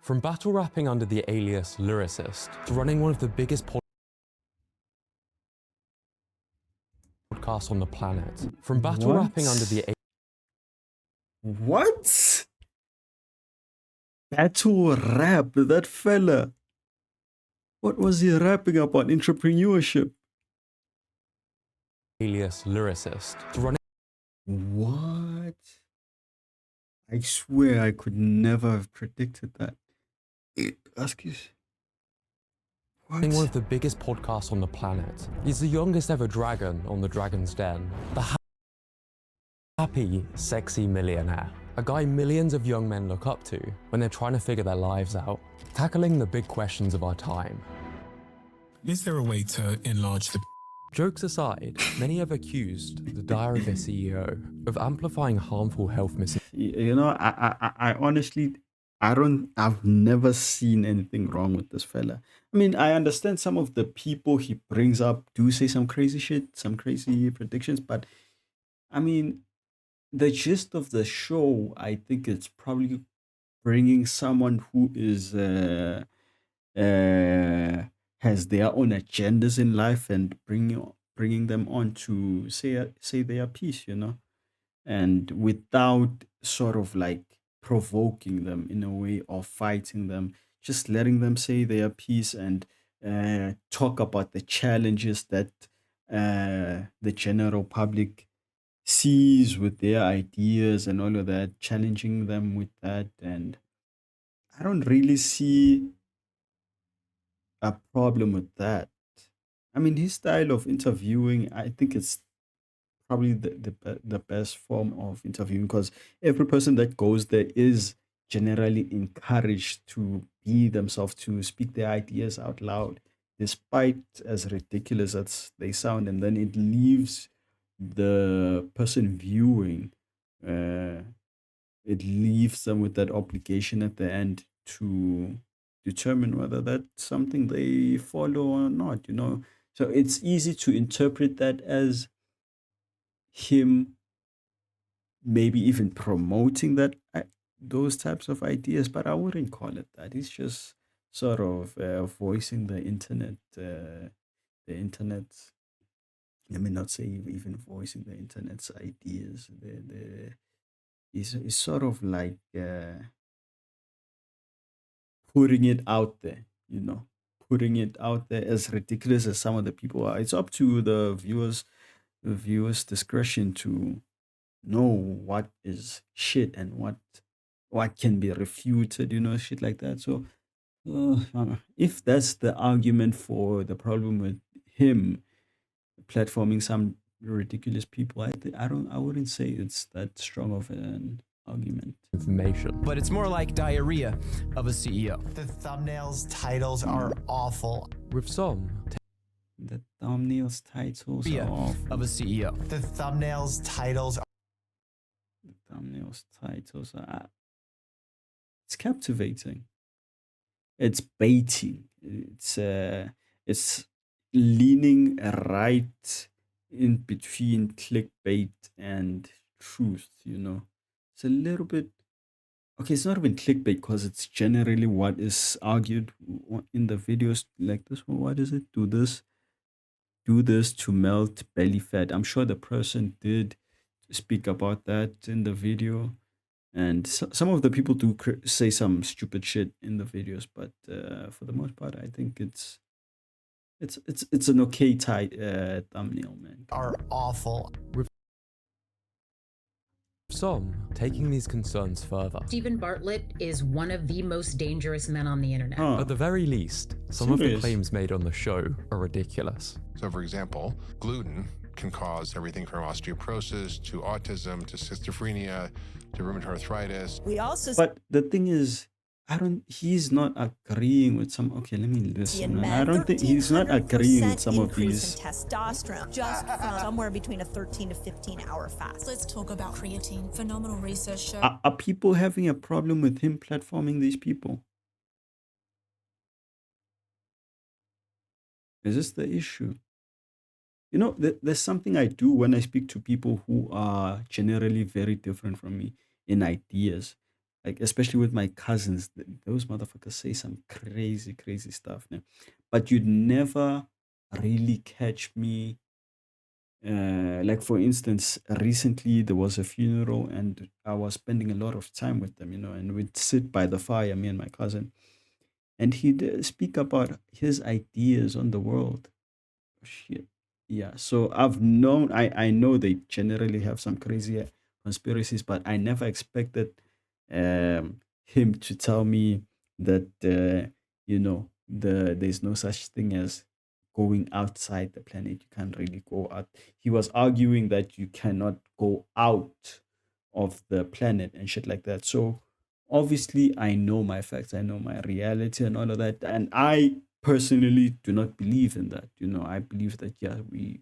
From battle rapping under the alias Lyricist to running one of the biggest podcasts on the planet. From battle rapping under the What? Battle rap, that fella. What was he rapping about? Entrepreneurship. alias Lyricist to running What? I swear I could never have predicted that. Excuse. What? one of the biggest podcasts on the planet. He's the youngest ever dragon on the Dragon's Den. The happy, sexy millionaire. A guy millions of young men look up to when they're trying to figure their lives out. Tackling the big questions of our time. Is there a way to enlarge the... Jokes aside, many have accused the Diary of a CEO of amplifying harmful health You know, I honestly, I've never seen anything wrong with this fella. I mean, I understand some of the people he brings up do say some crazy shit, some crazy predictions, but I mean, the gist of the show, I think it's probably bringing someone who is has their own agendas in life and bringing them on to say their piece, you know, and without sort of like provoking them in a way or fighting them, just letting them say their piece and talk about the challenges that the general public sees with their ideas and all of that, challenging them with that. And I don't really see a problem with that. I mean, his style of interviewing, I think it's probably the best form of interviewing because every person that goes there is generally encouraged to be themselves, to speak their ideas out loud, despite as ridiculous as they sound. And then it leaves the person viewing, uh, it leaves them with that obligation at the end to determine whether that's something they follow or not, you know. So it's easy to interpret that as him maybe even promoting that those types of ideas, but I wouldn't call it that. He's just sort of voicing the internet, the internet's. Let me not say even voicing the internet's ideas. Is sort of like putting it out there, you know, putting it out there as ridiculous as some of the people are. It's up to the viewers' discretion to know what is shit and what can be refuted, you know, shit like that. So if that's the argument for the problem with him platforming some ridiculous people, I wouldn't say it's that strong of an argument. information. But it's more like diarrhea of a CEO. The thumbnails titles are awful. With some, The thumbnails titles are Yeah, off. of a CEO. The thumbnails titles The thumbnails titles are. It's captivating. It's baiting. It's leaning right in between clickbait and truth, you know. It's a little bit okay, it's not even clickbait because it's generally what is argued in the videos like this one. What is it? Do this to melt belly fat. I'm sure the person did speak about that in the video. And some of the people do say some stupid shit in the videos, but for the most part, I think it's an okay thumbnail, man. are awful. some taking these concerns further. Stephen Bartlett is one of the most dangerous men on the internet. Huh. At the very least, some of the Serious? claims made on the show are ridiculous. So, for example, gluten can cause everything from osteoporosis to autism to schizophrenia to rheumatoid arthritis. We also But the thing is, he's not agreeing with some. Okay, let me listen. Man. I don't think he's not agreeing with some of increase these. in testosterone just from somewhere between a 13 to 15 hour fast. Let's talk about creatine. Phenomenal research shows. Are people having a problem with him platforming these people? Is this the issue? You know, there's something I do when I speak to people who are generally very different from me in ideas. Like, especially with my cousins, those motherfuckers say some crazy, crazy stuff. Yeah? But you'd never really catch me. Like, for instance, recently there was a funeral and I was spending a lot of time with them, and we'd sit by the fire, me and my cousin, and he'd speak about his ideas on the world. Shit. Yeah. So I know they generally have some crazy conspiracies, but I never expected him to tell me that, there's no such thing as going outside the planet. You can't really go out. He was arguing that you cannot go out of the planet and shit like that. So obviously, I know my facts, I know my reality and all of that. And I personally do not believe in that. I believe that, yeah, we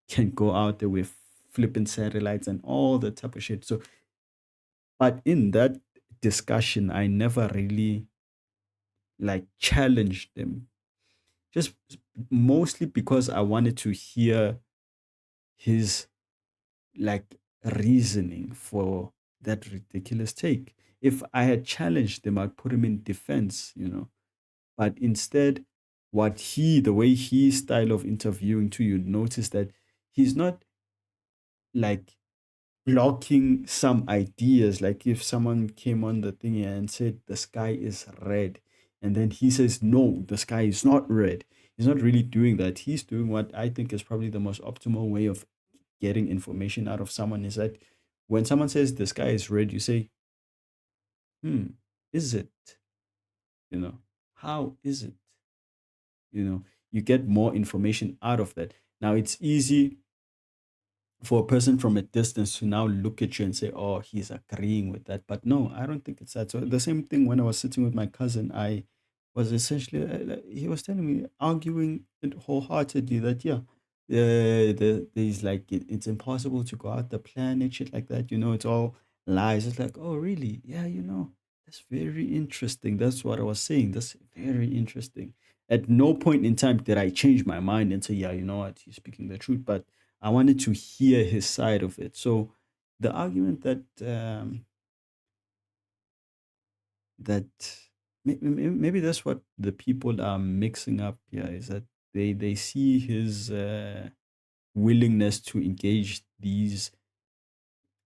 can go out there with flipping satellites and all that type of shit. So, but in that discussion, I never really like challenged them, just mostly because I wanted to hear his like reasoning for that ridiculous take. If I had challenged him, I'd put him in defense. But instead, the way his style of interviewing too, you'd notice that he's not like blocking some ideas. Like if someone came on the thing and said the sky is red, and then he says, no, the sky is not red. He's not really doing that. He's doing what I think is probably the most optimal way of getting information out of someone, is that when someone says the sky is red, you say, is it? How is it? You get more information out of that. Now, it's easy for a person from a distance to now look at you and say, oh, he's agreeing with that. But no, I don't think it's that. So the same thing when I was sitting with my cousin, I was essentially, he was telling me, arguing it wholeheartedly that, yeah, there's like, it's impossible to go out the planet, shit like that. It's all lies. It's like, oh, really? Yeah, that's very interesting. That's what I was saying. That's very interesting. At no point in time did I change my mind and say, yeah, you know what, he's speaking the truth. But I wanted to hear his side of it. So the argument that maybe that's what the people are mixing up here, is that they see his willingness to engage these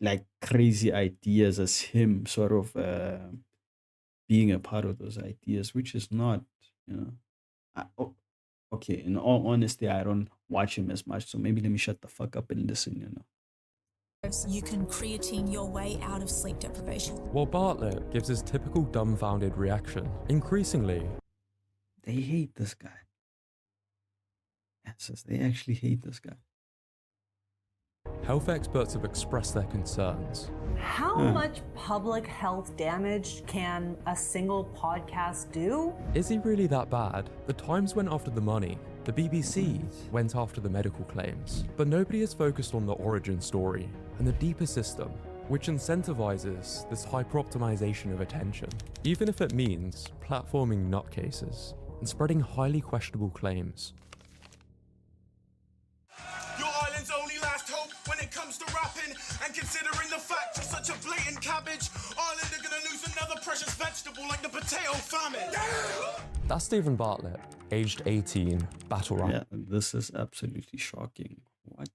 like crazy ideas as him sort of being a part of those ideas, which is not, okay, in all honesty, I don't watch him as much, so maybe let me shut the fuck up and listen. You can creatine your way out of sleep deprivation. While Bartlett gives his typical dumbfounded reaction, increasingly, they hate this guy. Yes, they actually hate this guy. health experts have expressed their concerns. How much public health damage can a single podcast do? Is he really that bad? The Times went after the money. The BBC went after the medical claims. But nobody has focused on the origin story and the deeper system, which incentivizes this hyper-optimization of attention, even if it means platforming nutcases and spreading highly questionable claims. Your island's only last hope when it comes to rapping, and considering the fact you're such a blatant cabbage, Ireland are gonna lose another precious vegetable like the potato famine. That's Stephen Bartlett, aged 18, battle rap. Yeah, this is absolutely shocking. What?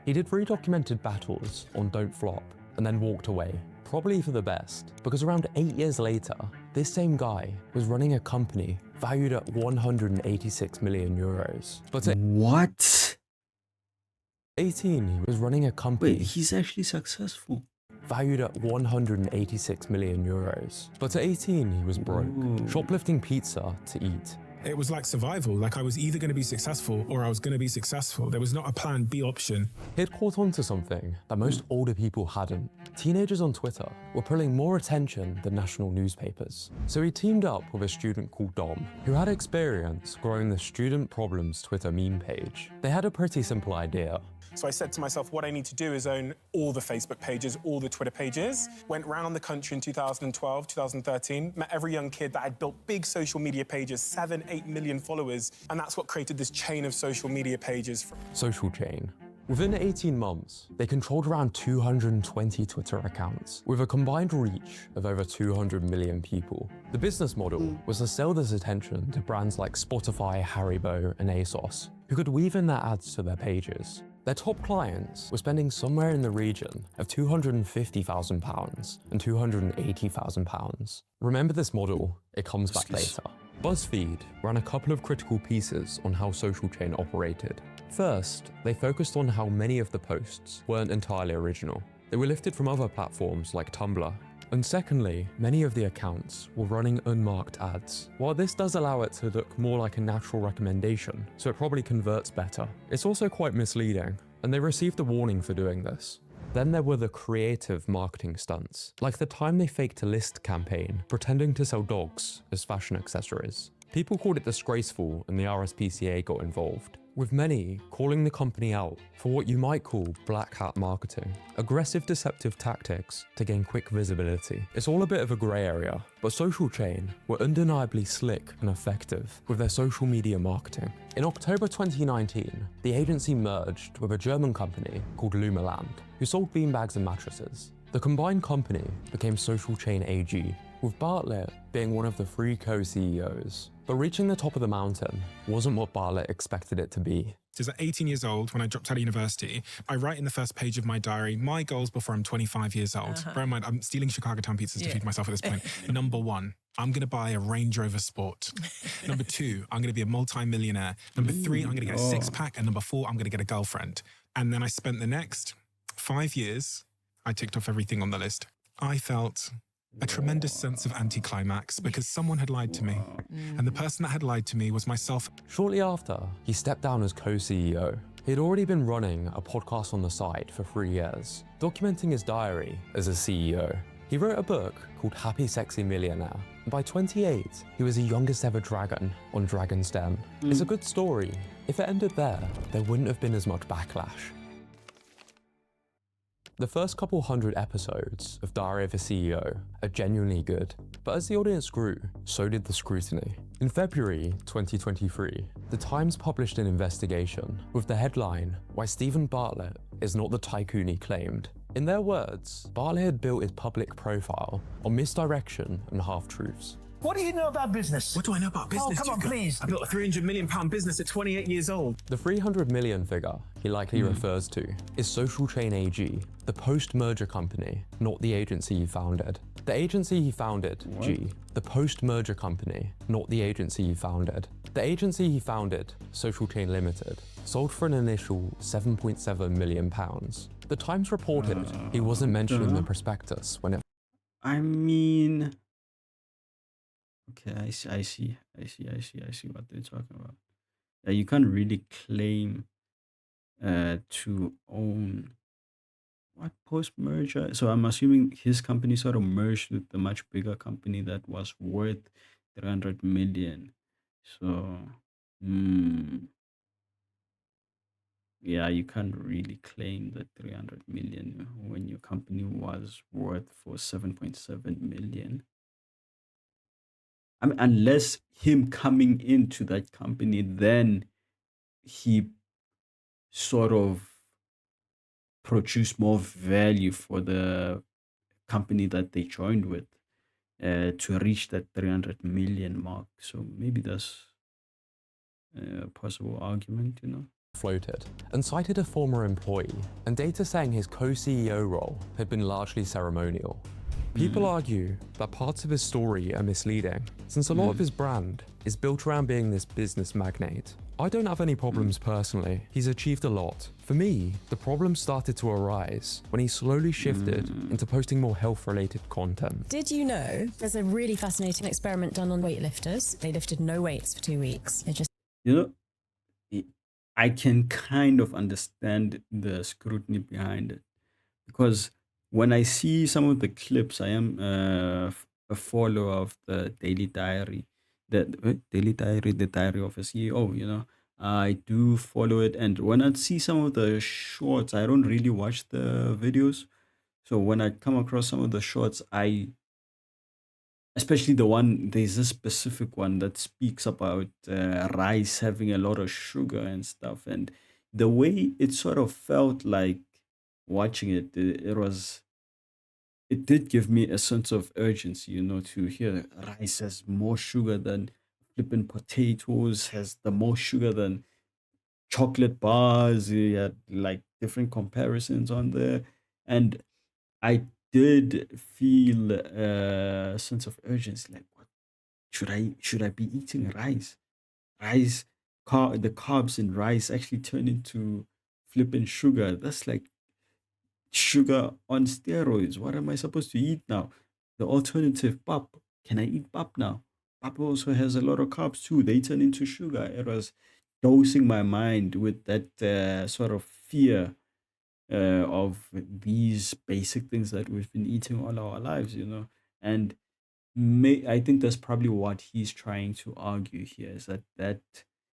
He did 3 documented battles on Don't Flop and then walked away, probably for the best, because around 8 years later, this same guy was running a company valued at 186 million euros. But at What? 18, he was running a company Wait, he's actually successful. valued at 186 million euros. But at 18, he was broke, shoplifting pizza to eat. It was like survival. Like I was either going to be successful or I was going to be successful. There was not a plan B option. He'd caught on to something that most older people hadn't. Teenagers on Twitter were pulling more attention than national newspapers. So he teamed up with a student called Dom, who had experience growing the Student Problems Twitter meme page. They had a pretty simple idea. So I said to myself, what I need to do is own all the Facebook pages, all the Twitter pages. Went around the country in 2012, 2013, met every young kid that had built big social media pages, 7, 8 million followers. And that's what created this chain of social media pages. Social chain. Within 18 months, they controlled around 220 Twitter accounts, with a combined reach of over 200 million people. The business model was to sell this attention to brands like Spotify, Haribo, and ASOS, who could weave in their ads to their pages. Their top clients were spending somewhere in the region of £250,000 and £280,000. Remember this model, it comes back later. BuzzFeed ran a couple of critical pieces on how Social Chain operated. First, they focused on how many of the posts weren't entirely original. They were lifted from other platforms like Tumblr. And secondly, many of the accounts were running unmarked ads. While this does allow it to look more like a natural recommendation, so it probably converts better, it's also quite misleading, and they received a warning for doing this. Then there were the creative marketing stunts, like the time they faked a list campaign pretending to sell dogs as fashion accessories. People called it disgraceful and the RSPCA got involved, with many calling the company out for what you might call black hat marketing, aggressive deceptive tactics to gain quick visibility. It's all a bit of a grey area, but Social Chain were undeniably slick and effective with their social media marketing. In October 2019, the agency merged with a German company called Lumaland, who sold beanbags and mattresses. The combined company became Social Chain AG, with Bartlett being one of the 3 co-CEOs. But reaching the top of the mountain wasn't what Bartlett expected it to be. At 18 years old, when I dropped out of university, I write in the first page of my diary, my goals before I'm 25 years old. Bear in mind, I'm stealing Chicago Town pizzas to feed myself at this point. Number 1, I'm going to buy a Range Rover Sport. Number 2, I'm going to be a multi-millionaire. Number 3, I'm going to get a 6-pack. And number 4, I'm going to get a girlfriend. And then I spent the next 5 years, I ticked off everything on the list. I felt a tremendous sense of anticlimax because someone had lied to me. And the person that had lied to me was myself. Shortly after, he stepped down as co-CEO. He had already been running a podcast on the side for 3 years, documenting his diary as a CEO. He wrote a book called Happy Sexy Millionaire, and by 28, he was the youngest ever dragon on Dragon's Den. It's a good story. If it ended there wouldn't have been as much backlash. The first couple hundred episodes of Diary of a CEO are genuinely good, but as the audience grew, so did the scrutiny. In February 2023, The Times published an investigation with the headline, "Why Steven Bartlett is not the tycoon he claimed." In their words, Bartlett had built his public profile on misdirection and half-truths. What do you know about business? What do I know about business? Oh, come on, please. I built a £300 million business at 28 years old. The 300 million figure he likely refers to is Social Chain AG, the post-merger company, not the agency he founded. The agency he founded, the post-merger company, not the agency he founded. The agency he founded, Social Chain Limited, sold for an initial £7.7 million. The Times reported he wasn't mentioned in the prospectus when it... I mean... Okay, I see what they're talking about. You can't really claim to own what post-merger. So I'm assuming his company sort of merged with a much bigger company that was worth 300 million. So, yeah, you can't really claim that 300 million when your company was worth for 7.7 million. I mean, unless him coming into that company, then he sort of produced more value for the company that they joined with to reach that 300 million mark. So maybe that's a possible argument, you know. Floated and cited a former employee and data saying his co-CEO role had been largely ceremonial. People argue that parts of his story are misleading, since a lot of his brand is built around being this business magnate. I don't have any problems personally. He's achieved a lot. For me, the problems started to arise when he slowly shifted into posting more health-related content. Did you know there's a really fascinating experiment done on weightlifters? They lifted no weights for 2 weeks. They just... You know, I can kind of understand the scrutiny behind it, because when I see some of the clips, I am a follower of the Daily Diary, the Diary of a CEO, you know. I do follow it, and when I see some of the shorts, I don't really watch the videos. So when I come across some of the shorts, especially there's a specific one that speaks about rice having a lot of sugar and stuff, and the way it sort of felt like watching it, it did give me a sense of urgency, to hear rice has more sugar than flipping potatoes, has the most sugar than chocolate bars. You had like different comparisons on there. And I did feel a sense of urgency, like what should I be eating rice? Rice, the carbs in rice actually turn into flipping sugar. That's like sugar on steroids. What am I supposed to eat now? The alternative, pap. Can I eat pap now? Pap also has a lot of carbs too. They turn into sugar. It was dosing my mind with that sort of fear of these basic things that we've been eating all our lives, And I think that's probably what he's trying to argue here, is that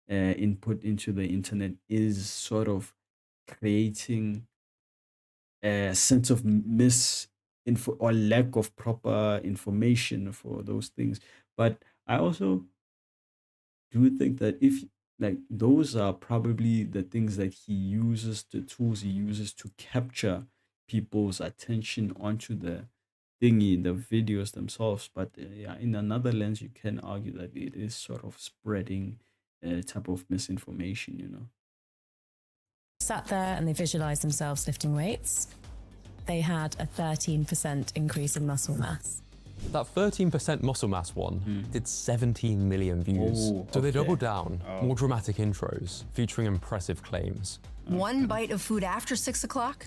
input into the internet is sort of creating a sense of misinfo or lack of proper information for those things. But I also do think that if like those are probably the things that he uses, the tools he uses to capture people's attention onto the thingy, the videos themselves. But yeah, in another lens, you can argue that it is sort of spreading a type of misinformation. Sat there and they visualized themselves lifting weights. They had a 13% increase in muscle mass. That 13% muscle mass one did 17 million views. Oh, So they okay. doubled down, more dramatic intros, featuring impressive claims. One bite of food after 6 o'clock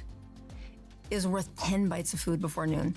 is worth 10 bites of food before noon.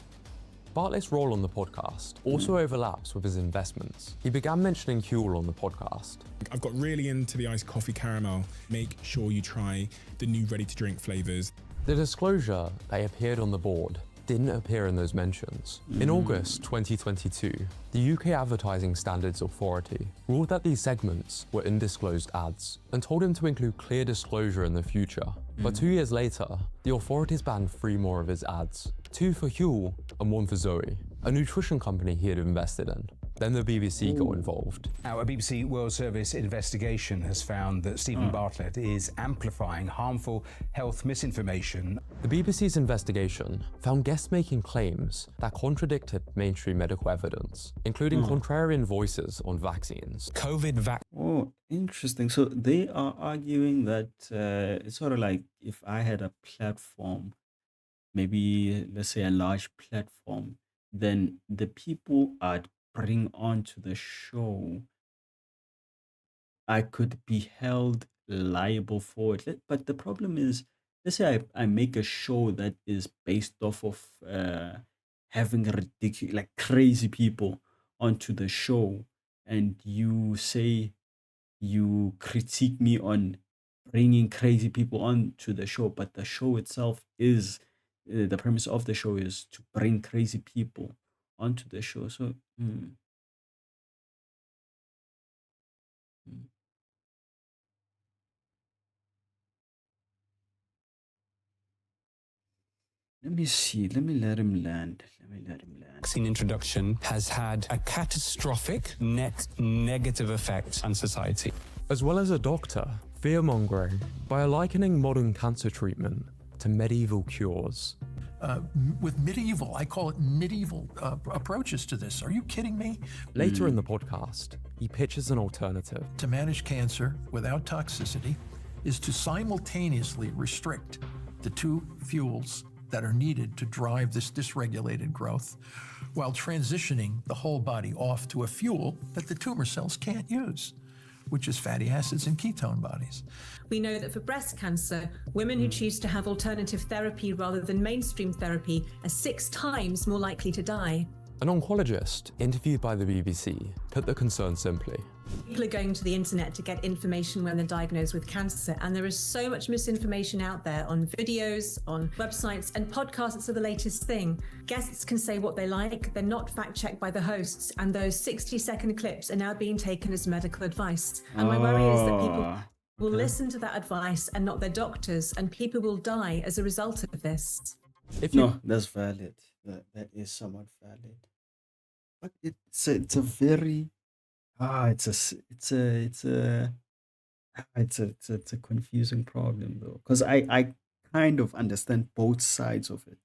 Bartlett's role on the podcast also overlaps with his investments. He began mentioning Huel on the podcast. I've got really into the iced coffee caramel. Make sure you try the new ready-to-drink flavors. The disclosure they appeared on the board didn't appear in those mentions. In August 2022, the UK Advertising Standards Authority ruled that these segments were undisclosed ads and told him to include clear disclosure in the future. But 2 years later, the authorities banned 3 more of his ads, 2 for Huel and 1 for Zoe, a nutrition company he had invested in. Then the BBC got involved. Now, a BBC World Service investigation has found that Stephen Bartlett is amplifying harmful health misinformation. The BBC's investigation found guests making claims that contradicted mainstream medical evidence, including contrarian voices on vaccines. Oh, interesting. So they are arguing that it's sort of like if I had a platform, maybe let's say a large platform, then the people I'd bring onto the show, I could be held liable for it. But the problem is, let's say I make a show that is based off of having ridiculous, like crazy people onto the show, and you say you critique me on bringing crazy people onto the show, but the show itself is the premise of the show is to bring crazy people onto the show. So let me see. Let me let him land. Vaccine introduction has had a catastrophic net negative effect on society. As well as a doctor, fear-mongering by likening modern cancer treatment to medieval cures. With medieval, I call it medieval approaches to this. Are you kidding me? Later in the podcast, he pitches an alternative. To manage cancer without toxicity is to simultaneously restrict the 2 fuels that are needed to drive this dysregulated growth while transitioning the whole body off to a fuel that the tumor cells can't use, which is fatty acids and ketone bodies. We know that for breast cancer, women who choose to have alternative therapy rather than mainstream therapy are 6 times more likely to die. An oncologist interviewed by the BBC put the concern simply. People are going to the internet to get information when they're diagnosed with cancer, and there is so much misinformation out there on videos, on websites, and podcasts are the latest thing. Guests can say what they like, they're not fact-checked by the hosts, and those 60-second clips are now being taken as medical advice. And my worry is that people will listen to that advice and not their doctors, and people will die as a result of this. No, that's valid. That is somewhat valid. But it's a very it's a It's a confusing problem though, because I kind of understand both sides of it.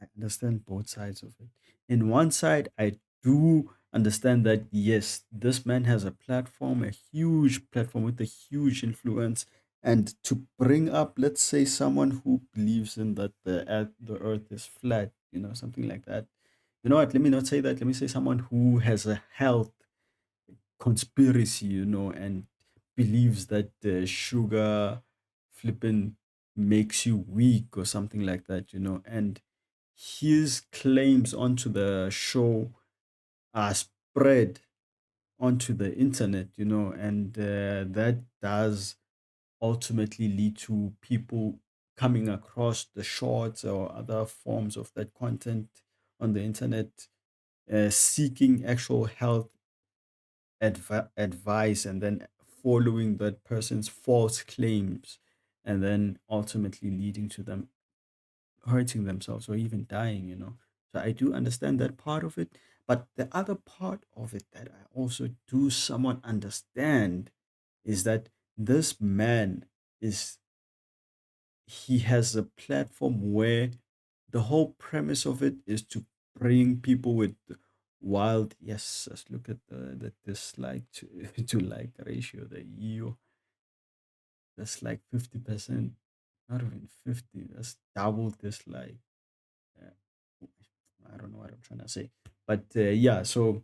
I understand both sides of it. In one side, I do understand that yes, this man has a platform, a huge platform with a huge influence, and to bring up, let's say, someone who believes in that the earth is flat, something like that. You know what? Let me not say that. Let me say someone who has a health conspiracy, and believes that sugar flipping makes you weak or something like that, and his claims onto the show are spread onto the internet, and that does ultimately lead to people coming across the shorts or other forms of that content on the internet, seeking actual health advice, and then following that person's false claims, and then ultimately leading to them hurting themselves or even dying, So I do understand that part of it. But the other part of it that I also do somewhat understand is that this man is he has a platform where the whole premise of it is to bring people with wild, yes, let's look at the dislike to to like ratio, the EU. That's like 50%, not even 50, that's double dislike. uh, I don't know what I'm trying to say, but yeah. So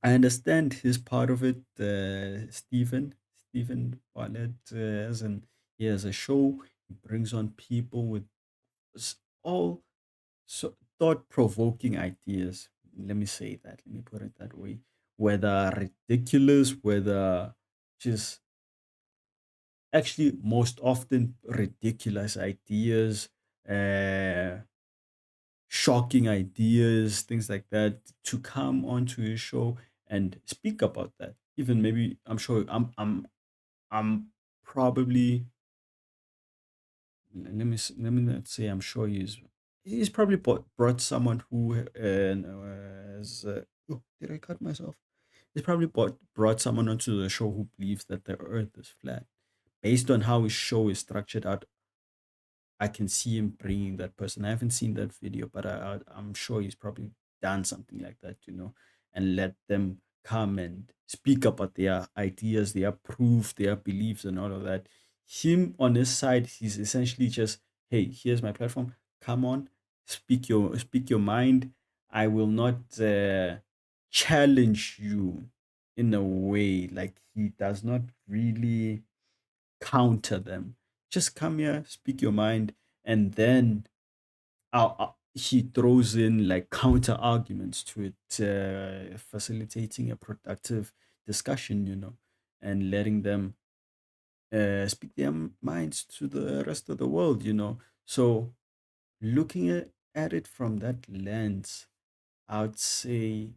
I understand his part of it. Stephen Bartlett, as in he has a show. He brings on people with all so thought-provoking ideas. Let me say that. Let me put it that way. Whether ridiculous, whether just actually most often ridiculous ideas, uh, shocking ideas, things like that, to come onto his show and speak about that. Even maybe I'm sure I'm probably let me not say I'm sure he's probably brought someone who has oh, did I cut myself? He's probably brought someone onto the show who believes that the earth is flat. Based on how his show is structured out, I can see him bringing that person. I haven't seen that video, but I'm sure he's probably done something like that, and let them come and speak about their ideas, their proof, their beliefs, and all of that. Him on his side, he's essentially just, hey, here's my platform. Come on, speak your mind. I will not challenge you in a way. Like, he does not really counter them. Just come here, speak your mind, and then he throws in like counter arguments to it, facilitating a productive discussion, and letting them speak their minds to the rest of the world, So looking at it from that lens, I would say,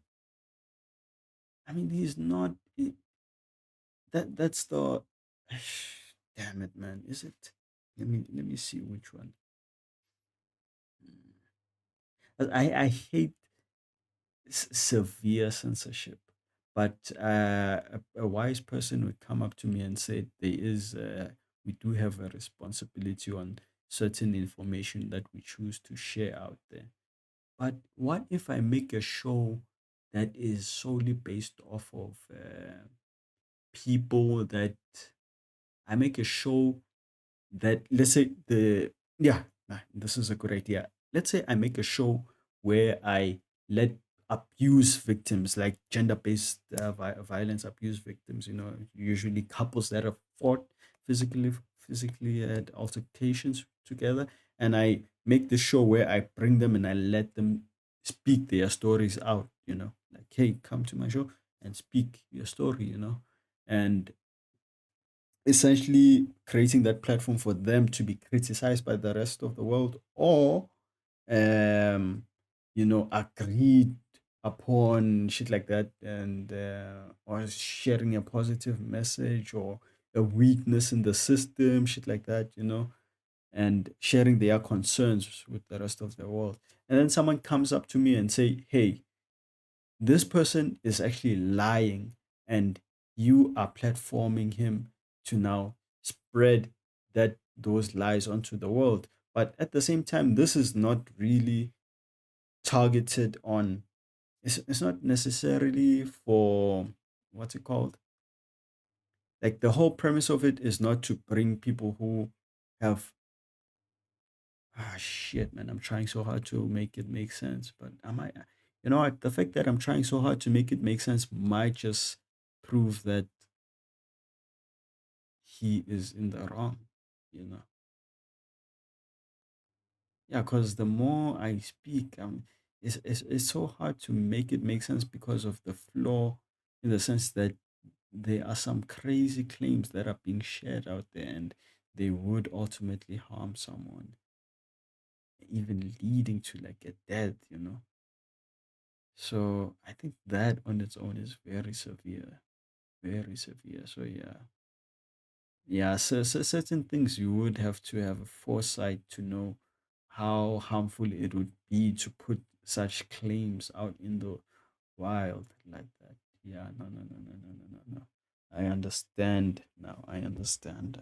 I mean, he's not. That's the. Damn it, man! Is it? Let me see which one. I hate severe censorship, but a wise person would come up to me and say we do have a responsibility on certain information that we choose to share out there. But what if I make a show that is solely based off of people that I make a show that, let's say, this is a good idea. Let's say I make a show where I let abuse victims, like gender-based violence abuse victims, usually couples that have fought physically had altercations together, and I make the show where I bring them and I let them speak their stories out, like, hey, come to my show and speak your story, and essentially creating that platform for them to be criticized by the rest of the world, or agreed upon, shit like that, and or sharing a positive message or a weakness in the system, shit like that, and sharing their concerns with the rest of the world. And then someone comes up to me and say, hey, this person is actually lying, and you are platforming him to now spread those lies onto the world. But at the same time, this is not really targeted on, it's not necessarily for, what's it called? Like, the whole premise of it is not to bring people who have, shit, man, I'm trying so hard to make it make sense, but the fact that I'm trying so hard to make it make sense might just prove that he is in the wrong, Yeah, because the more I speak, it's so hard to make it make sense because of the flaw, in the sense that there are some crazy claims that are being shared out there, and they would ultimately harm someone, even leading to like a death, So I think that on its own is very severe, very severe. So yeah, so certain things you would have to have a foresight to know how harmful it would be to put such claims out in the wild like that. Yeah, no. I understand now. I understand.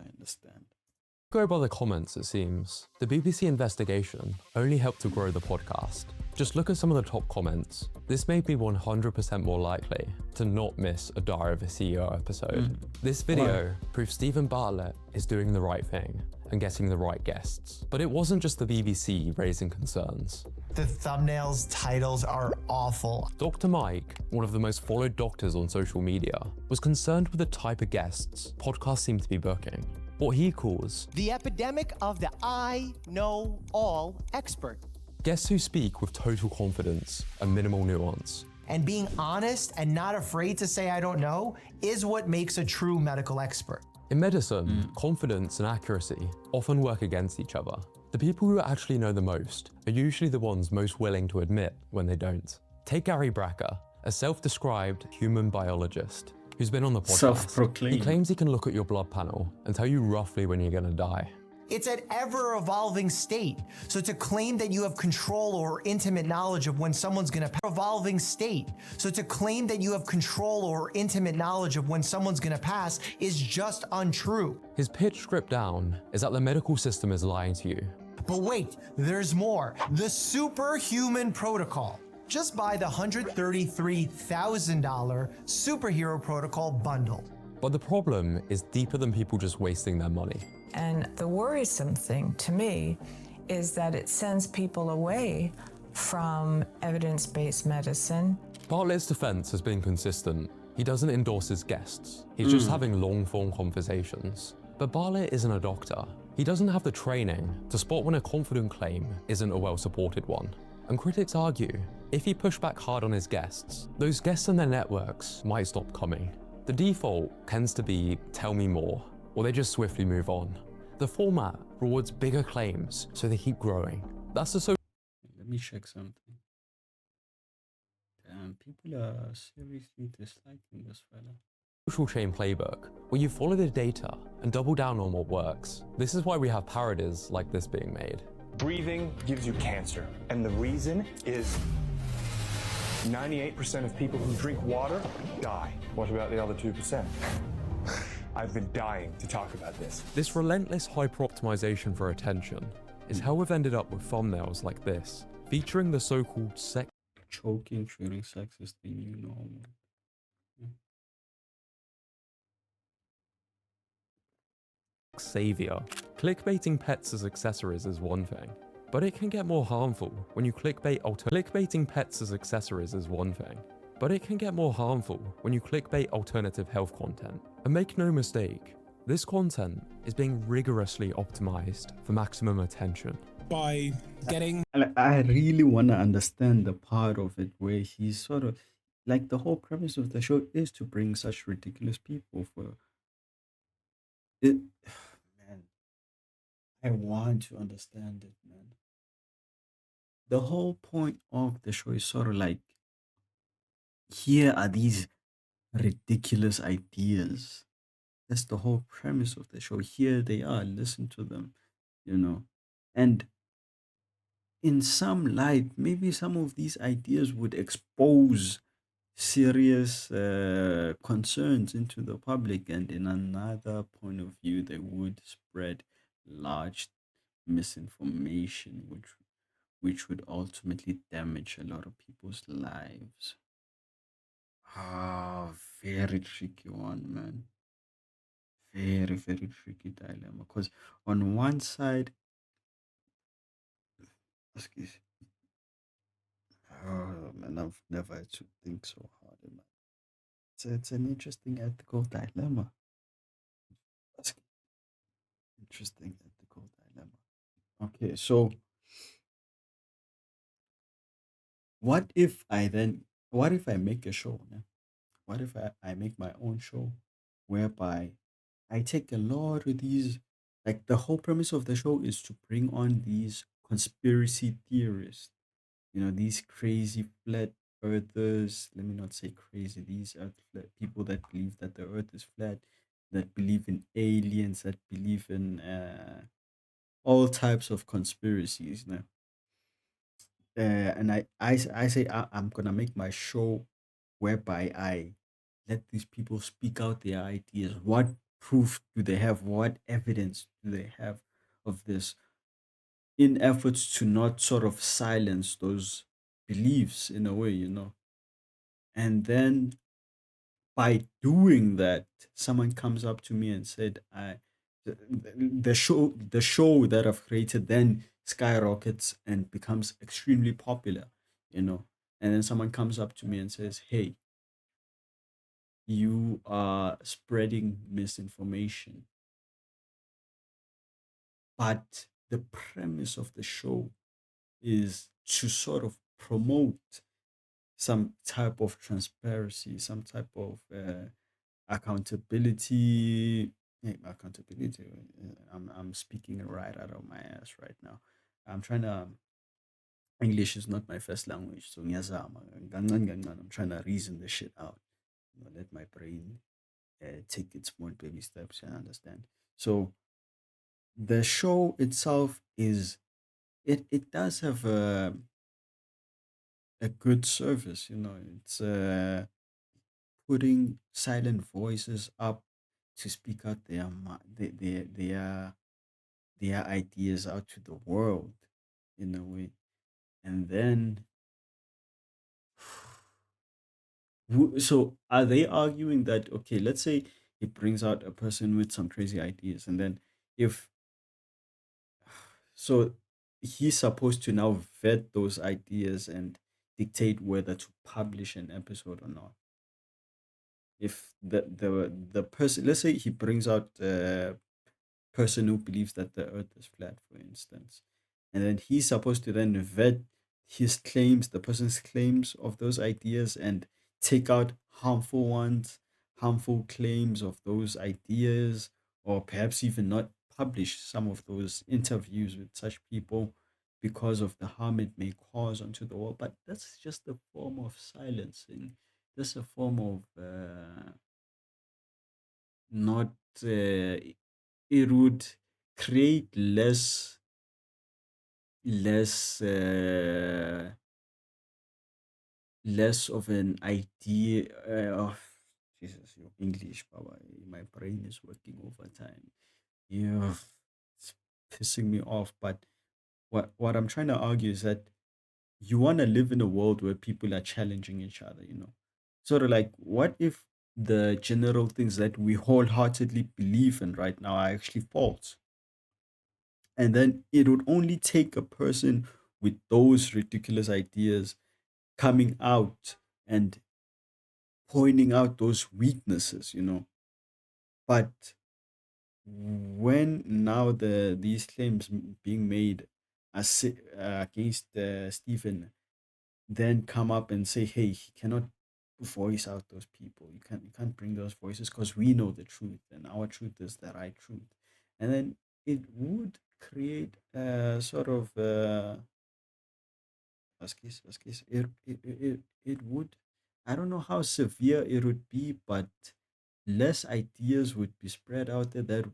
Go by the comments, it seems. The BBC investigation only helped to grow the podcast. Just look at some of the top comments. This made me 100% more likely to not miss a Diary of a CEO episode. This video proves Stephen Bartlett is doing the right thing and getting the right guests. But it wasn't just the BBC raising concerns. The thumbnails, titles are awful. Dr. Mike, one of the most followed doctors on social media, was concerned with the type of guests podcasts seem to be booking. What he calls the epidemic of the I know all expert. Guests who speak with total confidence and minimal nuance. And being honest and not afraid to say I don't know is what makes a true medical expert. In medicine, confidence and accuracy often work against each other. The people who actually know the most are usually the ones most willing to admit when they don't. Take Gary Bracker, a self-described human biologist who's been on the podcast. Self-proclaimed. He claims he can look at your blood panel and tell you roughly when you're gonna die. It's an ever-evolving state. So to claim that you have control or intimate knowledge of when someone's gonna pass, evolving state. So to claim that you have control or intimate knowledge of when someone's gonna pass is just untrue. His pitch stripped down is that the medical system is lying to you. But wait, there's more. The Superhuman Protocol. Just buy the $133,000 Superhero Protocol bundle. But the problem is deeper than people just wasting their money. And the worrisome thing to me is that it sends people away from evidence-based medicine. Bartlett's defense has been consistent. He doesn't endorse his guests. He's just having long-form conversations. But Bartlett isn't a doctor. He doesn't have the training to spot when a confident claim isn't a well-supported one. And critics argue, if he pushed back hard on his guests, those guests and their networks might stop coming. The default tends to be, tell me more, or they just swiftly move on. The format rewards bigger claims, so they keep growing. That's the Let me check something. Damn, people are seriously disliking this fella. social chain playbook, where you follow the data and double down on what works. This is why we have parodies like this being made. Breathing gives you cancer, and the reason is 98% of people who drink water die. What about the other 2%? I've been dying to talk about this. This relentless hyper-optimization for attention is how we've ended up with thumbnails like this, featuring the so-called sex choking during sex is the new normal. savior. Clickbaiting pets as accessories is one thing, but it can get more harmful when you clickbaiting pets as accessories is one thing, but it can get more harmful when you clickbait alternative health content. And make no mistake, this content is being rigorously optimized for maximum attention. By getting... I really want to understand the part of it where he's sort of like, the whole premise of the show is to bring such ridiculous people for it. Man, I want to understand it, man. The whole point of the show is sort of like, here are these ridiculous ideas. That's the whole premise of the show. Here they are, listen to them, you know. And in some light, maybe some of these ideas would expose serious concerns into the public, and in another point of view, they would spread large misinformation, which would ultimately damage a lot of people's lives. Ah, very tricky one, man. Very, very tricky dilemma. Because on one side, excuse, oh man, I've never had to think so hard. Man. It's an interesting ethical dilemma. That's interesting ethical dilemma. Okay, so what if I make a show? Yeah? What if I make my own show whereby I take a lot of these, like the whole premise of the show is to bring on these conspiracy theorists, these crazy flat earthers. Let me not say crazy, these are people that believe that the earth is flat, that believe in aliens, that believe in all types of conspiracies. And I say I'm gonna make my show whereby I let these people speak out their ideas. What proof do they have? What evidence do they have of this? In efforts to not sort of silence those beliefs in a way. And then by doing that, someone comes up to me and said, the show that I've created then skyrockets and becomes extremely popular. And then someone comes up to me and says, hey, you are spreading misinformation. But the premise of the show is to sort of promote some type of transparency, some type of accountability. Accountability. I'm speaking right out of my ass right now. I'm trying to. English is not my first language, so ngiyazama. Kancane kancane, I'm trying to reason the shit out. Let my brain take its small baby steps and understand. So the show itself it does have a good service. It's putting silent voices up to speak out their ideas out to the world in a way. And then so are they arguing that, okay, let's say it brings out a person with some crazy ideas, and then if so he's supposed to now vet those ideas and dictate whether to publish an episode or not. If the person, let's say he brings out a person who believes that the earth is flat, for instance, and then he's supposed to then vet his claims, the person's claims of those ideas, and take out harmful ones, harmful claims of those ideas, or perhaps even not publish some of those interviews with such people because of the harm it may cause onto the world. But that's just a form of silencing. That's a form of not. It would create less less of an idea of Jesus, your English, Baba. My brain is working overtime. Yeah, it's pissing me off. But what I'm trying to argue is that you want to live in a world where people are challenging each other. Sort of like, what if the general things that we wholeheartedly believe in right now are actually false? And then it would only take a person with those ridiculous ideas coming out and pointing out those weaknesses. But when now these claims being made against Stephen then come up and say, hey, he cannot voice out those people. You can't bring those voices because we know the truth, and our truth is the right truth. And then it would create a sort of it would, I don't know how severe it would be, but less ideas would be spread out there that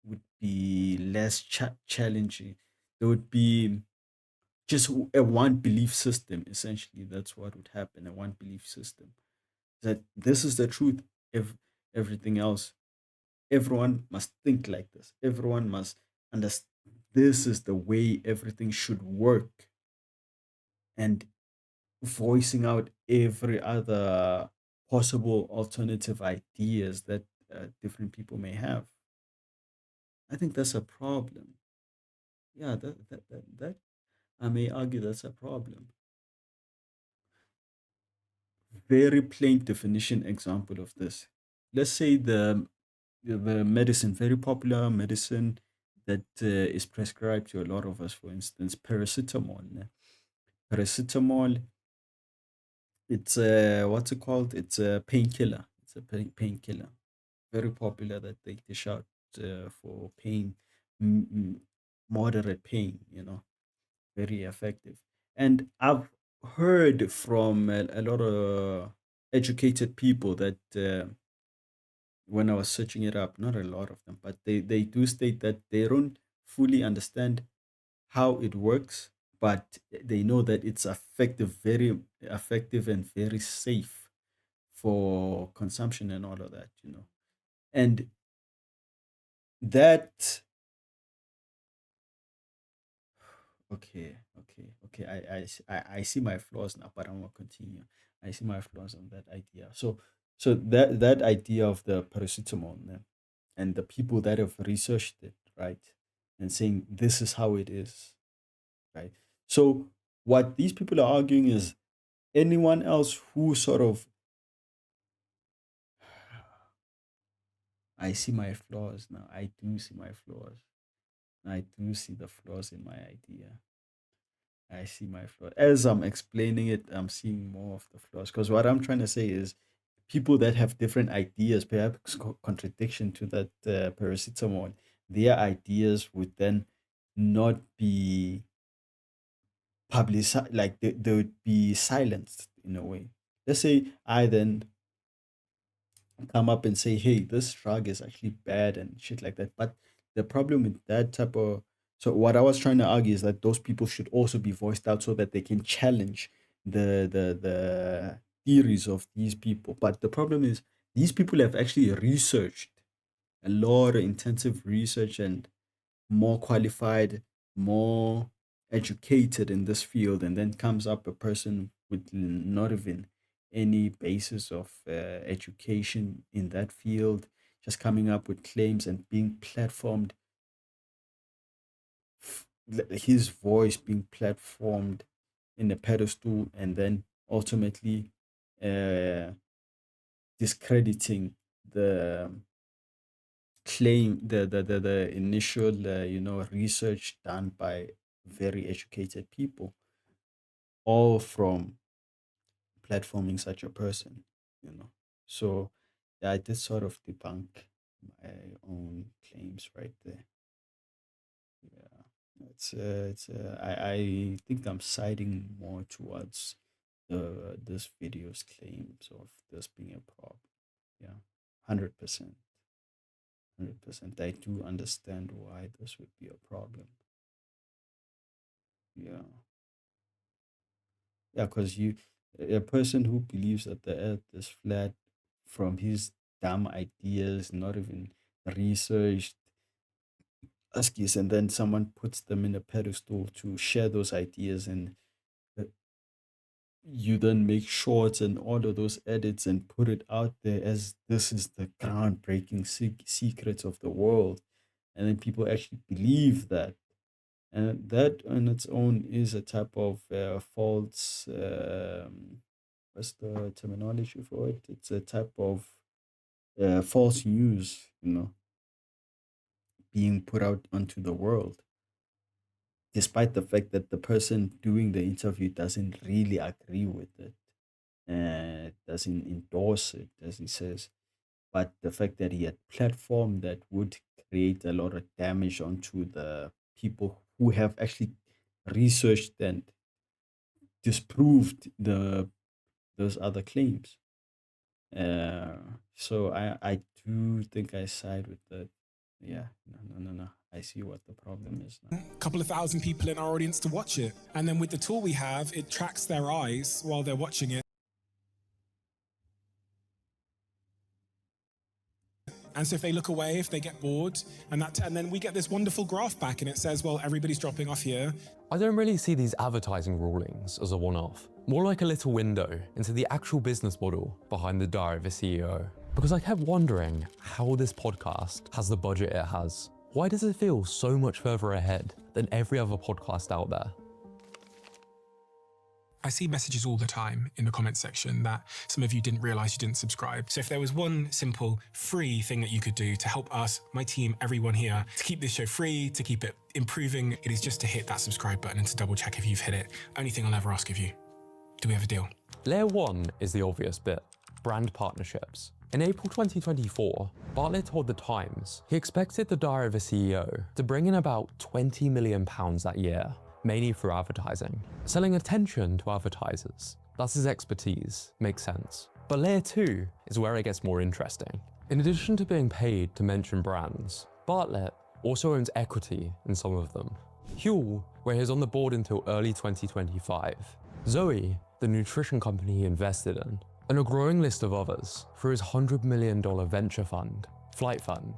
would be less challenging. There would be just a one belief system, essentially. That's what would happen, a one belief system. that this is the truth. If everything else, everyone must think like this. Everyone must understand this is the way everything should work. And voicing out every other possible alternative ideas that different people may have. I think that's a problem. Yeah, that I may argue that's a problem. Very plain definition example of this. Let's say the medicine, very popular medicine that is prescribed to a lot of us, for instance, paracetamol. Paracetamol, it's a, what's it called? It's a painkiller. It's a painkiller. Very popular that they dish out for pain, moderate pain, very effective. And I've heard from a lot of educated people that when I was searching it up, not a lot of them, but they do state that they don't fully understand how it works, but they know that it's effective, very effective and very safe for consumption and all of that, And that, okay. I see my flaws now, but I'm gonna continue. I see my flaws on that idea. So that idea of the paracetamol, and the people that have researched it, right, and saying this is how it is, right. So what these people are arguing is anyone else who sort of, I see my flaws now. I do see my flaws. I do see the flaws in my idea. I see my flaws. As I'm explaining it, I'm seeing more of the flaws. Because what I'm trying to say is people that have different ideas, perhaps contradiction to that paracetamol, their ideas would then not be publicized, like they would be silenced in a way. Let's say I then come up and say, hey, this drug is actually bad and shit like that. But the problem with that type of, so what I was trying to argue is that those people should also be voiced out so that they can challenge the theories of these people. But the problem is these people have actually researched a lot of intensive research and more qualified, more educated in this field, and then comes up a person with not even any basis of education in that field, just coming up with claims and being platformed, his voice being platformed in a pedestal, and then ultimately discrediting the claim, the initial research done by very educated people, all from platforming such a person. So yeah, I did sort of debunk my own claims right there. Yeah, I think I'm siding more towards this video's claims of this being a problem. Yeah, 100%. 100%. I do understand why this would be a problem. Yeah. Yeah, because a person who believes that the earth is flat from his dumb ideas, not even researched, Askis, and then someone puts them in a pedestal to share those ideas, and you then make shorts and all of those edits and put it out there as this is the groundbreaking secrets of the world, and then people actually believe that, and that on its own is a type of false, what's the terminology for it? It's a type of false news, being put out onto the world, despite the fact that the person doing the interview doesn't really agree with it, doesn't endorse it, as he says. But the fact that he had platform that would create a lot of damage onto the people who have actually researched and disproved those other claims. So I do think I side with that. Yeah, no. I see what the problem is now. A couple of thousand people in our audience to watch it. And then with the tool we have, it tracks their eyes while they're watching it. And so if they look away, if they get bored, and then we get this wonderful graph back and it says, well, everybody's dropping off here. I don't really see these advertising rulings as a one-off, more like a little window into the actual business model behind the Diary of a CEO. Because I kept wondering how this podcast has the budget it has. Why does it feel so much further ahead than every other podcast out there? I see messages all the time in the comments section that some of you didn't realize you didn't subscribe. So if there was one simple free thing that you could do to help us, my team, everyone here, to keep this show free, to keep it improving, it is just to hit that subscribe button and to double check if you've hit it. Only thing I'll ever ask of you. Do we have a deal? Layer 1 is the obvious bit, brand partnerships. In April 2024, Bartlett told The Times he expected the Diary of a CEO to bring in about £20 million that year, mainly through advertising. Selling attention to advertisers, that's his expertise, makes sense. But layer 2 is where it gets more interesting. In addition to being paid to mention brands, Bartlett also owns equity in some of them. Huel, where he's on the board until early 2025. Zoe, the nutrition company he invested in, and a growing list of others through his $100 million venture fund, Flight Fund.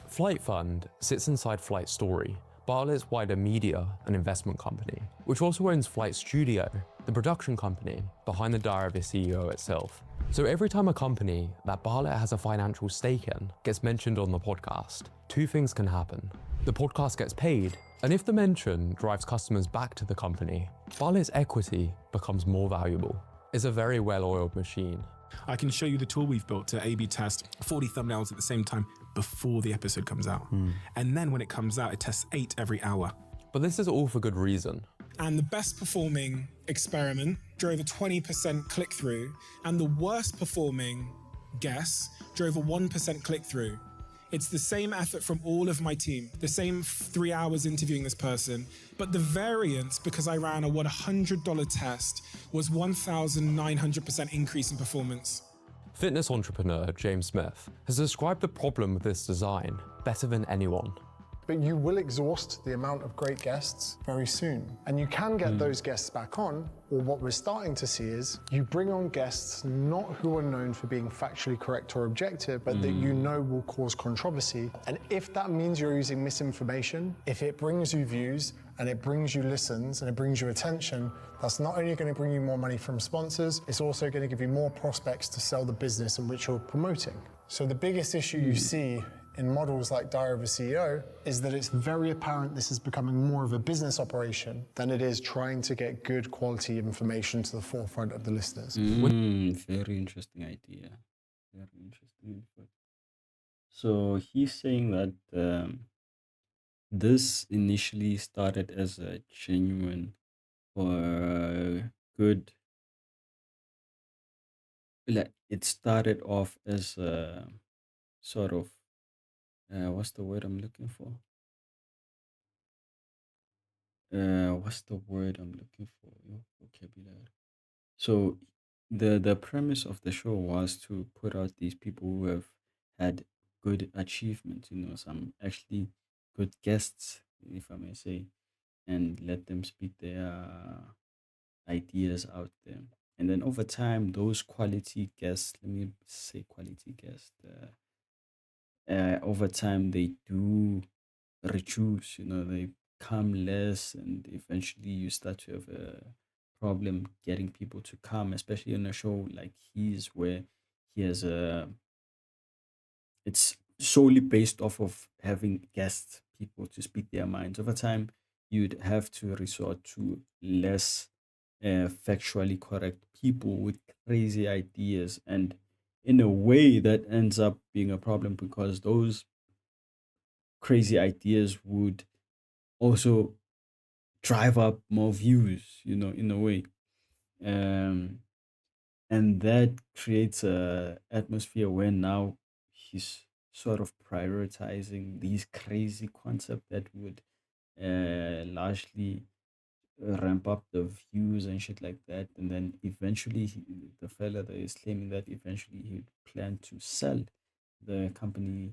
Flight Fund sits inside Flight Story, Bartlett's wider media and investment company, which also owns Flight Studio, the production company behind the Diary of a CEO itself. So every time a company that Bartlett has a financial stake in gets mentioned on the podcast, two things can happen. The podcast gets paid, and if the mention drives customers back to the company, Bartlett's equity becomes more valuable. It's a very well-oiled machine. I can show you the tool we've built to A/B test 40 thumbnails at the same time before the episode comes out. And then when it comes out, it tests 8 every hour. But this is all for good reason. And the best performing experiment drove a 20% click-through, and the worst performing guess drove a 1% click-through. It's the same effort from all of my team, the same 3 hours interviewing this person, but the variance, because I ran a $100 test, was 1,900% increase in performance. Fitness entrepreneur James Smith has described the problem with this design better than anyone. But you will exhaust the amount of great guests very soon. And you can get those guests back on, or what we're starting to see is you bring on guests not who are known for being factually correct or objective, but that you know will cause controversy. And if that means you're using misinformation, if it brings you views, and it brings you listens, and it brings you attention, that's not only going to bring you more money from sponsors, it's also going to give you more prospects to sell the business in which you're promoting. So the biggest issue you see in models like Diary of a CEO is that it's very apparent this is becoming more of a business operation than it is trying to get good quality information to the forefront of the listeners. Very interesting idea. Very interesting input. So he's saying that this initially started as a genuine or good, like it started off as a sort of what's the word I'm looking for? What's the word I'm looking for? Your vocabulary. So the premise of the show was to put out these people who have had good achievements, some actually good guests, if I may say, and let them speak their ideas out there. And then over time, those quality guests, let me say quality guests, over time they do reduce, they come less, and eventually you start to have a problem getting people to come, especially on a show like his where he has it's solely based off of having guest people to speak their minds. Over time, you'd have to resort to less factually correct people with crazy ideas, and in a way that ends up being a problem because those crazy ideas would also drive up more views, in a way. And that creates a atmosphere where now he's sort of prioritizing these crazy concepts that would largely ramp up the views and shit like that. And then eventually the fella that is claiming that eventually he would plan to sell the company,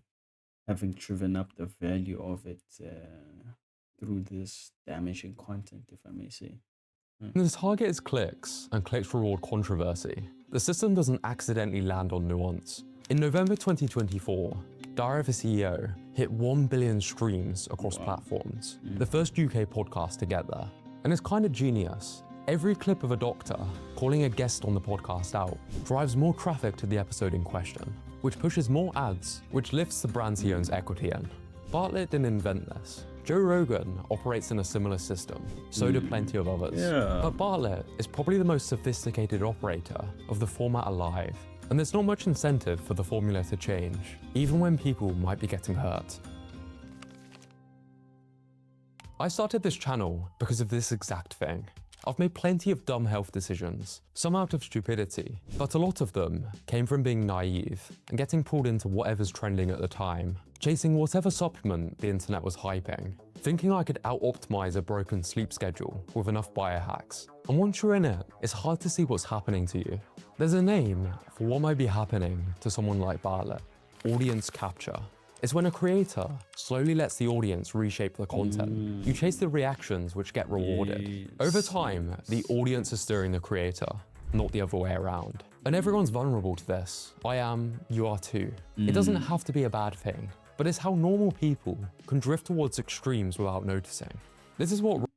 having driven up the value of it through this damaging content, if I may say. The target is clicks and clicks reward controversy. The system doesn't accidentally land on nuance. In November 2024, Diary of a CEO hit 1 billion streams across platforms, the first UK podcast to get there. And it's kind of genius. Every clip of a doctor calling a guest on the podcast out drives more traffic to the episode in question, which pushes more ads, which lifts the brands he owns equity in. Bartlett didn't invent this. Joe Rogan operates in a similar system, so do plenty of others. Yeah. But Bartlett is probably the most sophisticated operator of the format alive, and there's not much incentive for the formula to change, even when people might be getting hurt. I started this channel because of this exact thing. I've made plenty of dumb health decisions, some out of stupidity, but a lot of them came from being naive and getting pulled into whatever's trending at the time, chasing whatever supplement the internet was hyping, thinking I could out-optimize a broken sleep schedule with enough biohacks. And once you're in it, it's hard to see what's happening to you. There's a name for what might be happening to someone like Bartlett: audience capture. It's when a creator slowly lets the audience reshape the content. You chase the reactions which get rewarded. Over time, the audience is steering the creator, not the other way around. And everyone's vulnerable to this. I am, you are too. It doesn't have to be a bad thing, but it's how normal people can drift towards extremes without noticing. This is what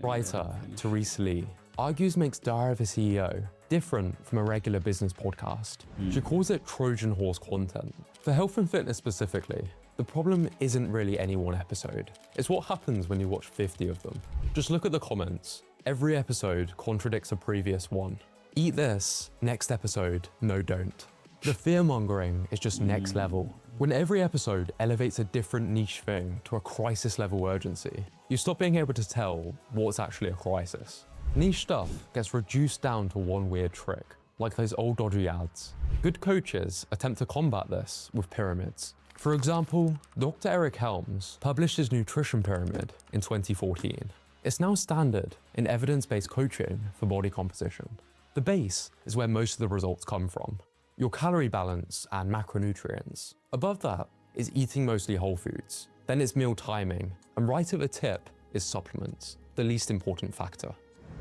writer Therese Lee argues makes Diary of a CEO different from a regular business podcast. She calls it Trojan horse content. For health and fitness specifically, the problem isn't really any one episode. It's what happens when you watch 50 of them. Just look at the comments. Every episode contradicts a previous one. Eat this, next episode, no don't. The fear-mongering is just next level. When every episode elevates a different niche thing to a crisis-level urgency, you stop being able to tell what's actually a crisis. Niche stuff gets reduced down to one weird trick, like those old dodgy ads. Good coaches attempt to combat this with pyramids. For example, Dr. Eric Helms published his nutrition pyramid in 2014. It's now standard in evidence-based coaching for body composition. The base is where most of the results come from. Your calorie balance and macronutrients. Above that is eating mostly whole foods. Then it's meal timing, and right at the tip is supplements, the least important factor.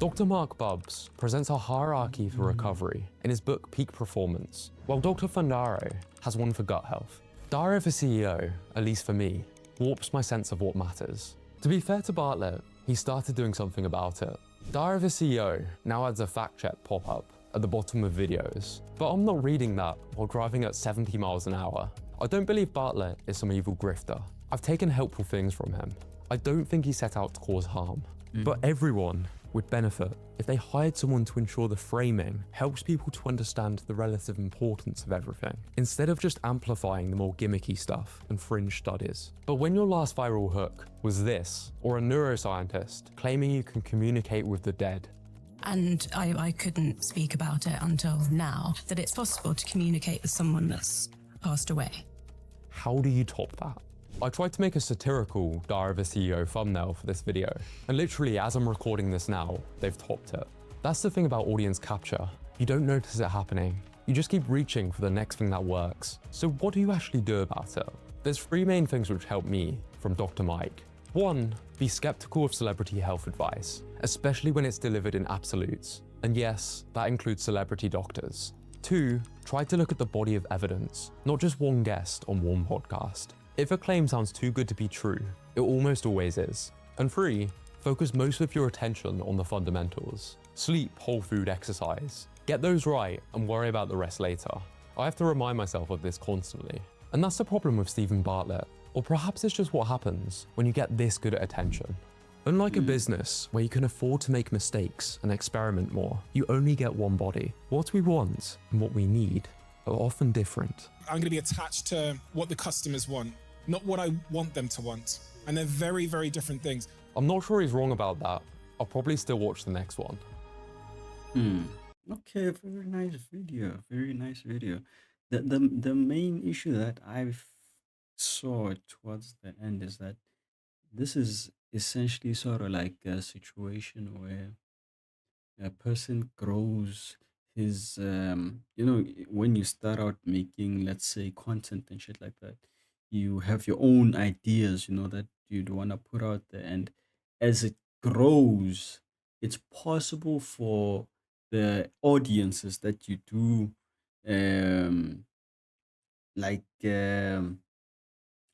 Dr. Mark Bubbs presents a hierarchy for recovery in his book Peak Performance, while Dr. Fundaro has one for gut health. Diary of a CEO, at least for me, warps my sense of what matters. To be fair to Bartlett, he started doing something about it. Diary of a CEO now adds a fact check pop-up at the bottom of videos, but I'm not reading that while driving at 70 miles an hour. I don't believe Bartlett is some evil grifter. I've taken helpful things from him. I don't think he set out to cause harm, but everyone would benefit if they hired someone to ensure the framing helps people to understand the relative importance of everything, instead of just amplifying the more gimmicky stuff and fringe studies. But when your last viral hook was this, or a neuroscientist claiming you can communicate with the dead, And I couldn't speak about it until now, that it's possible to communicate with someone that's passed away. how do you top that? I tried to make a satirical Diary of a CEO thumbnail for this video, and literally as I'm recording this now, they've topped it. That's the thing about audience capture. You don't notice it happening. You just keep reaching for the next thing that works. So what do you actually do about it? There's 3 main things which help me from Dr. Mike. 1, be skeptical of celebrity health advice, especially when it's delivered in absolutes. And yes, that includes celebrity doctors. 2, try to look at the body of evidence, not just one guest on one podcast. If a claim sounds too good to be true, it almost always is. And 3, focus most of your attention on the fundamentals. Sleep, whole food, exercise. Get those right and worry about the rest later. I have to remind myself of this constantly. And that's the problem with Stephen Bartlett. Or perhaps it's just what happens when you get this good at attention. Unlike a business where you can afford to make mistakes and experiment more, you only get one body. What we want and what we need are often different. I'm going to be attached to what the customers want, not what I want them to want. And they're very, very different things. I'm not sure he's wrong about that. I'll probably still watch the next one. Okay, very nice video. Very nice video. The main issue that I saw towards the end is that this is essentially sort of like a situation where a person grows his when you start out making, let's say, content and shit like that, you have your own ideas, that you'd want to put out there, and as it grows, it's possible for the audiences that you do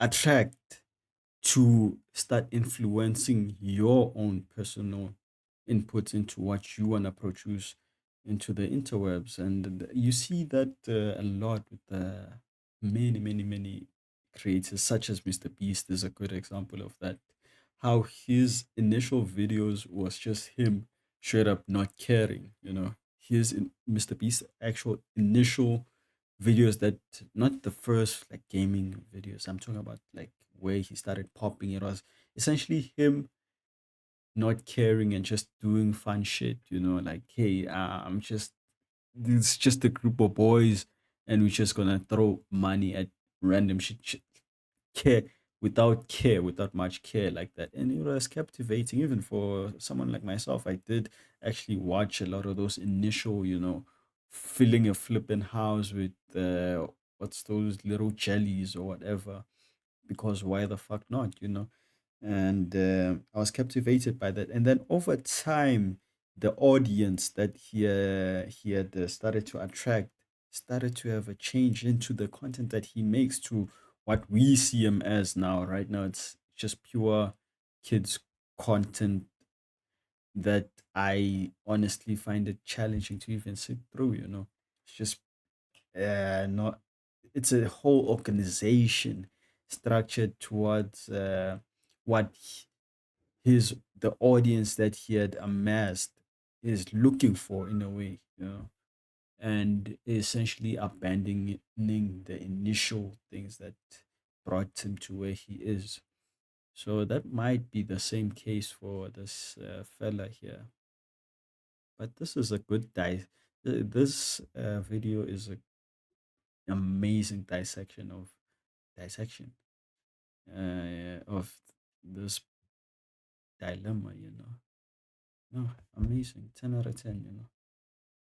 attract to start influencing your own personal inputs into what you want to produce into the interwebs. And you see that a lot with many creators, such as Mr. Beast is a good example of that. How his initial videos was just him straight up not caring, Mr. Beast's actual initial videos, that not the first like gaming videos I'm talking about, like where he started popping, it was essentially him not caring and just doing fun shit, like, hey, it's just a group of boys and we're just gonna throw money at random shit, care without much care like that. And it was captivating even for someone like myself. I did actually watch a lot of those initial, filling a flipping house with what's those little jellies or whatever, because why the fuck not. And I was captivated by that. And then over time, the audience that he had started to attract started to have a change into the content that he makes to what we see him as now. Right now, it's just pure kids content that I honestly find it challenging to even sit through. It's just not. It's a whole organization structured towards what the audience that he had amassed is looking for in a way, and essentially abandoning the initial things that brought him to where he is. So that might be the same case for this fella here. But this is a good This video is an amazing dissection of this dilemma. No, amazing. 10 out of 10.